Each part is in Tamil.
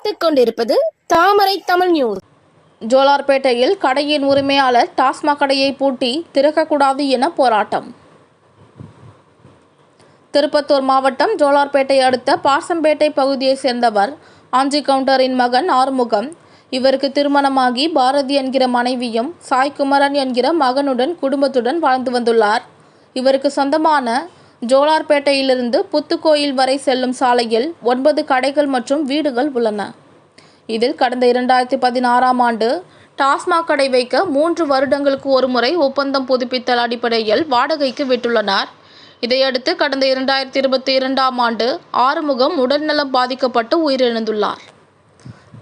பார்த்துக் கொண்டிருப்பது தாமரை தமிழ் நியூஸ். ஜோலார்பேட்டையில் கடையின் உரிமையாளர் டாஸ்மாக் கடையை பூட்டி திறக்கக்கூடாது என போராட்டம். திருப்பத்தூர் மாவட்டம் ஜோலார்பேட்டை அடுத்த பாசம்பேட்டை பகுதியை சேர்ந்தவர் ஆஞ்சி கவுண்டரின் மகன் ஆறுமுகம். இவருக்கு திருமணமாகி பாரதி என்கிற மனைவியும் சாய்குமரன் என்கிற மகனுடன் குடும்பத்துடன் வாழ்ந்து வந்துள்ளார். இவருக்கு சொந்தமான ஜோலார்பேட்டையிலிருந்து புத்துக்கோயில் வரை செல்லும் சாலையில் 9 கடைகள் மற்றும் வீடுகள் உள்ளன. இதில் கடந்த 2016ஆம் ஆண்டு டாஸ்மாக் கடை வைக்க 3 வருடங்களுக்கு ஒருமுறை ஒப்பந்தம் புதுப்பித்தல் அடிப்படையில் வாடகைக்கு விட்டுள்ளனர். இதையடுத்து கடந்த 2022ஆம் ஆண்டு ஆறுமுகம் உடல்நலம் பாதிக்கப்பட்டு உயிரிழந்துள்ளார்.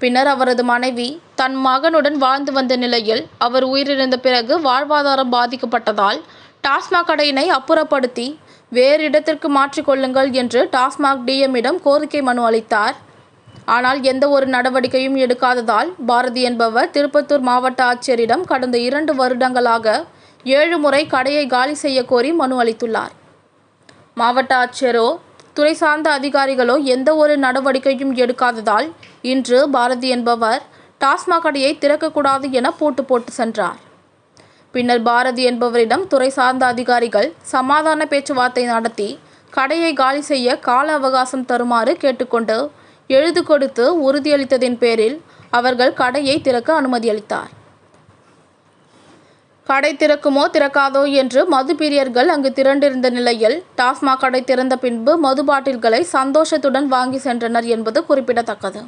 பின்னர் அவரது மனைவி தன் மகனுடன் வாழ்ந்து வந்த நிலையில் அவர் உயிரிழந்த பிறகு வாழ்வாதாரம் பாதிக்கப்பட்டதால் டாஸ்மாக் கடையினை அப்புறப்படுத்தி வேறு இடத்திற்கு மாற்றிக்கொள்ளுங்கள் என்று டாஸ்மாக் டிஎம்மிடம் கோரிக்கை மனு அளித்தார். ஆனால் எந்த ஒரு நடவடிக்கையும் எடுக்காததால் பாரதி என்பவர் திருப்பத்தூர் மாவட்ட ஆட்சியரிடம் கடந்த 2 வருடங்களாக 7 முறை கடையை காலி செய்ய கோரி மனு அளித்துள்ளார். மாவட்ட ஆட்சியரோ துறை சார்ந்த அதிகாரிகளோ எந்த ஒரு நடவடிக்கையும் எடுக்காததால் இன்று பாரதி என்பவர் டாஸ்மாக் கடையை திறக்கக்கூடாது என பூட்டு போட்டு சென்றார். பின்னர் பாரதி என்பவரிடம் துறை சார்ந்த அதிகாரிகள் சமாதான பேச்சுவார்த்தை நடத்தி கடையை காலி செய்ய கால அவகாசம் தருமாறு கேட்டுக்கொண்டு எழுது கொடுத்து உறுதியளித்ததின் பேரில் அவர்கள் கடையை திறக்க அனுமதி அளித்தார். கடை திறக்குமோ திறக்காதோ என்று மது பிரியர்கள் அங்கு திரண்டிருந்த நிலையில் டாஸ்மாக் கடை திறந்த பின்பு மது பாட்டில்களை சந்தோஷத்துடன் வாங்கி சென்றனர் என்பது குறிப்பிடத்தக்கது.